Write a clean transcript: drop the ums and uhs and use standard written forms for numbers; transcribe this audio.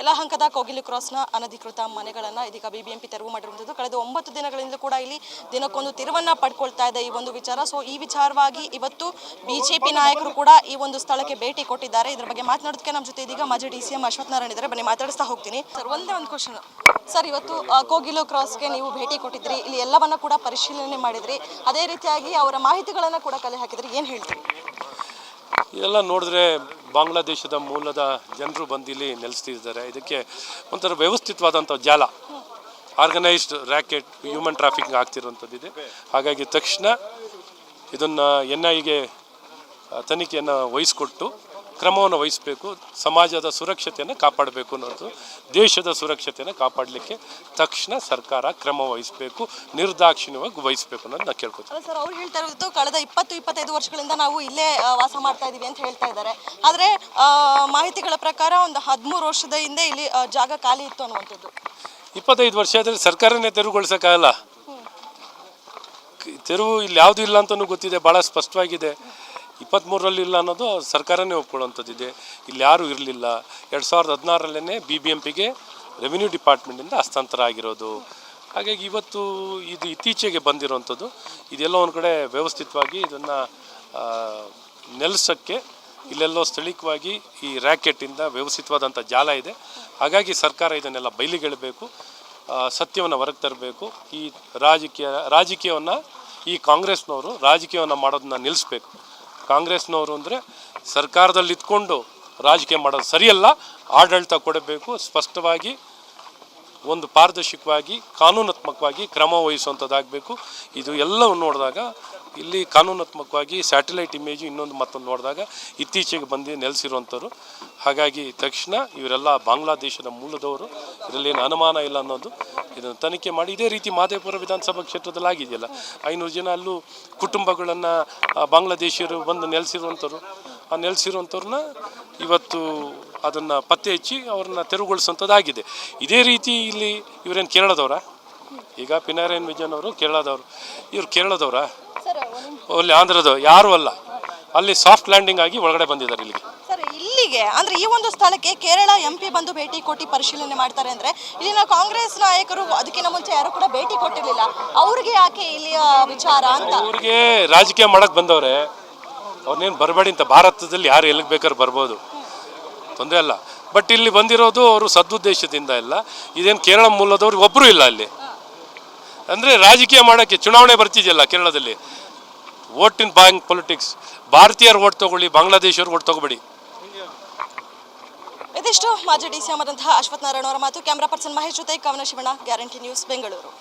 ಯಲಹಂಕದ ಕೋಗಿಲು ಕ್ರಾಸ್ನ ಅನಧಿಕೃತ ಮನೆಗಳನ್ನು ಇದೀಗ ಬಿಬಿಎಂಪಿ ತೆರವು ಮಾಡಿರುವಂಥದ್ದು. ಕಳೆದ 9 ದಿನಗಳಿಂದ ಕೂಡ ಇಲ್ಲಿ ದಿನಕ್ಕೊಂದು ತಿರುವನ್ನ ಪಡ್ಕೊಳ್ತಾ ಇದೆ ಈ ಒಂದು ವಿಚಾರ. ಸೊ ಈ ವಿಚಾರವಾಗಿ ಇವತ್ತು ಬಿಜೆಪಿ ನಾಯಕರು ಕೂಡ ಈ ಒಂದು ಸ್ಥಳಕ್ಕೆ ಭೇಟಿ ಕೊಟ್ಟಿದ್ದಾರೆ. ಇದರ ಬಗ್ಗೆ ಮಾತನಾಡೋದಕ್ಕೆ ನಮ್ಮ ಜೊತೆ ಇದೀಗ ಮಾಜಿ ಡಿಸಿಎಂ ಅಶ್ವಥ್ ನಾರಾಯಣ ಇದ್ದಾರೆ. ಬನ್ನಿ ಮಾತಾಡಿಸ್ತಾ ಹೋಗ್ತೀನಿ. ಸರ್, ಒಂದೇ ಒಂದು ಕ್ವಶನ್ ಸರ್, ಇವತ್ತು ಕೋಗಿಲು ಕ್ರಾಸ್ಗೆ ನೀವು ಭೇಟಿ ಕೊಟ್ಟಿದ್ರಿ, ಇಲ್ಲಿ ಎಲ್ಲವನ್ನ ಕೂಡ ಪರಿಶೀಲನೆ ಮಾಡಿದ್ರಿ, ಅದೇ ರೀತಿಯಾಗಿ ಅವರ ಮಾಹಿತಿಗಳನ್ನ ಕೂಡ ಕಲೆ ಹಾಕಿದ್ರಿ, ಏನು ಹೇಳ್ತೀರಿ? ಎಲ್ಲ ನೋಡಿದ್ರೆ ಬಾಂಗ್ಲಾದೇಶದ ಮೂಲದ ಜನರು ಬಂದು ಇಲ್ಲಿ ನೆಲೆಸ್ತಿದ್ದಾರೆ. ಇದಕ್ಕೆ ಒಂಥರ ವ್ಯವಸ್ಥಿತವಾದಂಥ ಜಾಲ, ಆರ್ಗನೈಸ್ಡ್ ರ್ಯಾಕೆಟ್, ಹ್ಯೂಮನ್ ಟ್ರಾಫಿಕಿಂಗ್ ಆಗ್ತಿರೋಂಥದ್ದಿದೆ. ಹಾಗಾಗಿ ತಕ್ಷಣ ಇದನ್ನು NIAಗೆ ತನಿಖೆಯನ್ನು ವಹಿಸ್ಕೊಟ್ಟು ಕ್ರಮವನ್ನು ವಹಿಸಬೇಕು. ಸಮಾಜದ ಸುರಕ್ಷತೆಯನ್ನು ಕಾಪಾಡಬೇಕು ಅನ್ನೋದು, ದೇಶದ ಸುರಕ್ಷತೆಯನ್ನು ಕಾಪಾಡಲಿಕ್ಕೆ ತಕ್ಷಣ ಸರ್ಕಾರ ಕ್ರಮ ವಹಿಸಬೇಕು, ನಿರ್ದಾಕ್ಷಿಣ್ಯವಾಗಿ ವಹಿಸಬೇಕು ಅನ್ನೋದು ನಾನು ಕೇಳ್ಕೊತೀನಿ. ಸರ್, ಅವ್ರು ಹೇಳ್ತಾ ಇರೋದು ಕಳೆದ 20-25 ವರ್ಷಗಳಿಂದ ನಾವು ಇಲ್ಲೇ ವಾಸ ಮಾಡ್ತಾ ಇದ್ದೀವಿ ಅಂತ ಹೇಳ್ತಾ ಇದ್ದಾರೆ. ಆದರೆ ಮಾಹಿತಿಗಳ ಪ್ರಕಾರ ಒಂದು 13 ವರ್ಷದ ಹಿಂದೆ ಇಲ್ಲಿ ಜಾಗ ಖಾಲಿ ಇತ್ತು ಅನ್ನುವಂಥದ್ದು. 25 ವರ್ಷ ಆದರೆ ಸರ್ಕಾರನೇ ತೆರವುಗೊಳಿಸೋಕ್ಕಾಗಲ್ಲ. ತೆರವು ಇಲ್ಲಿ ಯಾವುದೂ ಇಲ್ಲ ಅಂತಲೂ ಗೊತ್ತಿದೆ, ಭಾಳ ಸ್ಪಷ್ಟವಾಗಿದೆ. 23ರಲ್ಲಿ ಇಲ್ಲ ಅನ್ನೋದು ಸರ್ಕಾರನೇ ಒಪ್ಕೊಳ್ಳೋಂಥದ್ದಿದೆ. ಇಲ್ಲಿ ಯಾರೂ ಇರಲಿಲ್ಲ. 2016ರಲ್ಲೇ BBMPಗೆ ರೆವಿನ್ಯೂ ಡಿಪಾರ್ಟ್ಮೆಂಟಿಂದ ಹಸ್ತಾಂತರ ಆಗಿರೋದು. ಹಾಗಾಗಿ ಇವತ್ತು ಇದು ಇತ್ತೀಚೆಗೆ ಬಂದಿರೋವಂಥದ್ದು. ಇದೆಲ್ಲ ಒಂದು ಕಡೆ ವ್ಯವಸ್ಥಿತವಾಗಿ ಇದನ್ನು ನೆಲೆಸೋಕ್ಕೆ ಇಲ್ಲೆಲ್ಲೋ ಸ್ಥಳೀಯವಾಗಿ ಈ ರ್ಯಾಕೆಟಿಂದ ವ್ಯವಸ್ಥಿತವಾದಂಥ ಜಾಲ ಇದೆ. ಹಾಗಾಗಿ ಸರ್ಕಾರ ಇದನ್ನೆಲ್ಲ ಬಯಲಿಗೆಳಬೇಕು, ಸತ್ಯವನ್ನು ಹೊರಗೆ ತರಬೇಕು. ಈ ರಾಜಕೀಯವನ್ನು ಈ ಕಾಂಗ್ರೆಸ್ನವರು ರಾಜಕೀಯವನ್ನು ಮಾಡೋದನ್ನ ನಿಲ್ಲಿಸ್ಬೇಕು. ಕಾಂಗ್ರೆಸ್ನವರು ಅಂದರೆ ಸರ್ಕಾರದಲ್ಲಿ ಇದ್ಕೊಂಡು ರಾಜಕೀಯ ಮಾಡೋದು ಸರಿಯಲ್ಲ. ಆಡಳಿತ ಕೊಡಬೇಕು, ಸ್ಪಷ್ಟವಾಗಿ ಒಂದು ಪಾರದರ್ಶಕವಾಗಿ ಕಾನೂನಾತ್ಮಕವಾಗಿ ಕ್ರಮ ವಹಿಸುವಂಥದ್ದಾಗಬೇಕು. ಇದು ಎಲ್ಲವನ್ನು ನೋಡಿದಾಗ ಇಲ್ಲಿ ಕಾನೂನಾತ್ಮಕವಾಗಿ ಸ್ಯಾಟಲೈಟ್ ಇಮೇಜು ಇನ್ನೊಂದು ಮತ್ತೊಂದು ನೋಡಿದಾಗ ಇತ್ತೀಚೆಗೆ ಬಂದು ನೆಲೆಸಿರುವಂಥವ್ರು. ಹಾಗಾಗಿ ತಕ್ಷಣ ಇವರೆಲ್ಲ ಬಾಂಗ್ಲಾದೇಶದ ಮೂಲದವರು, ಇದರಲ್ಲೇನು ಅನುಮಾನ ಇಲ್ಲ ಅನ್ನೋದು ಇದನ್ನು ತನಿಖೆ ಮಾಡಿ. ಇದೇ ರೀತಿ ಮಾದೇಪುರ ವಿಧಾನಸಭಾ ಕ್ಷೇತ್ರದಲ್ಲಿ ಆಗಿದೆಯಲ್ಲ, 500 ಜನ ಅಲ್ಲೂ ಕುಟುಂಬಗಳನ್ನು ಬಾಂಗ್ಲಾದೇಶಿಯರು ಬಂದು ನೆಲೆಸಿರುವಂಥವ್ರು. ಆ ನೆಲೆಸಿರುವಂಥವ್ರನ್ನ ಇವತ್ತು ಅದನ್ನು ಪತ್ತೆ ಹಚ್ಚಿ ಅವ್ರನ್ನ ತೆರವುಗೊಳಿಸುವಂಥದ್ದಾಗಿದೆ. ಇದೇ ರೀತಿ ಇಲ್ಲಿ ಇವರೇನು ಕೇರಳದವರ? ಈಗ ಪಿನರಯಿ ವಿಜಯನ್ ಅವರು ಕೇರಳದವರು, ಇವ್ರು ಕೇರಳದವರ? ಅಲ್ಲಿ ಆಂಧ್ರದವ್ರು ಯಾರೂ ಅಲ್ಲ. ಅಲ್ಲಿ ಸಾಫ್ಟ್ ಲ್ಯಾಂಡಿಂಗ್ ಆಗಿ ಒಳಗಡೆ ಬಂದಿದ್ದಾರೆ ಇಲ್ಲಿಗೆ. ಸರ್, ಇಲ್ಲಿಗೆ ಅಂದರೆ ಈ ಒಂದು ಸ್ಥಳಕ್ಕೆ ಕೇರಳ MP ಬಂದು ಭೇಟಿ ಕೊಟ್ಟು ಪರಿಶೀಲನೆ ಮಾಡ್ತಾರೆ ಅಂದರೆ ಇಲ್ಲಿನ ಕಾಂಗ್ರೆಸ್ ನಾಯಕರು ಅದಕ್ಕಿಂತ ಮುಂಚೆ ಯಾರು ಕೂಡ ಭೇಟಿ ಕೊಟ್ಟಿರಲಿಲ್ಲ. ಅವ್ರಿಗೆ ಯಾಕೆ ಇಲ್ಲಿಯ ವಿಚಾರ ಅಂತ? ಅವ್ರಿಗೆ ರಾಜಕೀಯ ಮಾಡಕ್ಕೆ ಬಂದವ್ರೆ, ಅವ್ರನ್ನೇನು ಬರಬೇಡಿ ಅಂತ. ಭಾರತದಲ್ಲಿ ಯಾರು ಎಲ್ಲಿಗೆ ಬೇಕಾದ್ರೆ ಬರ್ಬೋದು, ತೊಂದರೆ ಅಲ್ಲ. ಬಟ್ ಇಲ್ಲಿ ಬಂದಿರೋದು ಅವರು ಸದುದ್ದೇಶದಿಂದ ಇಲ್ಲ. ಇದೇನು ಕೇರಳ ಮೂಲದವ್ರು ಒಬ್ಬರು ಇಲ್ಲ ಅಲ್ಲಿ. ಅಂದರೆ ರಾಜಕೀಯ ಮಾಡೋಕ್ಕೆ ಚುನಾವಣೆ ಬರ್ತಿದೆಯಲ್ಲ ಕೇರಳದಲ್ಲಿ, ವೋಟ್ ಇನ್ ಬ್ಯಾಂಕ್ ಪೊಲಿಟಿಕ್ಸ್. ಭಾರತೀಯರು ವೋಟ್ ತಗೊಳ್ಳಿ, ಬಾಂಗ್ಲಾದೇಶವ್ರು ವೋಟ್ ತಗೋಬೇಡಿ. ಇದಿಷ್ಟು ಮಾಜಿ DCM ಆದಂತಹ ಅಶ್ವಥ್ ನಾರಾಯಣ ಅವರ ಮಾತು. ಕ್ಯಾಮ್ರಾ ಪರ್ಸನ್ ಮಹೇಶ್ ಜೊತೆ ಕವನ ಶಿವಣ್ಣ, ಗ್ಯಾರಂಟಿ ನ್ಯೂಸ್, ಬೆಂಗಳೂರು.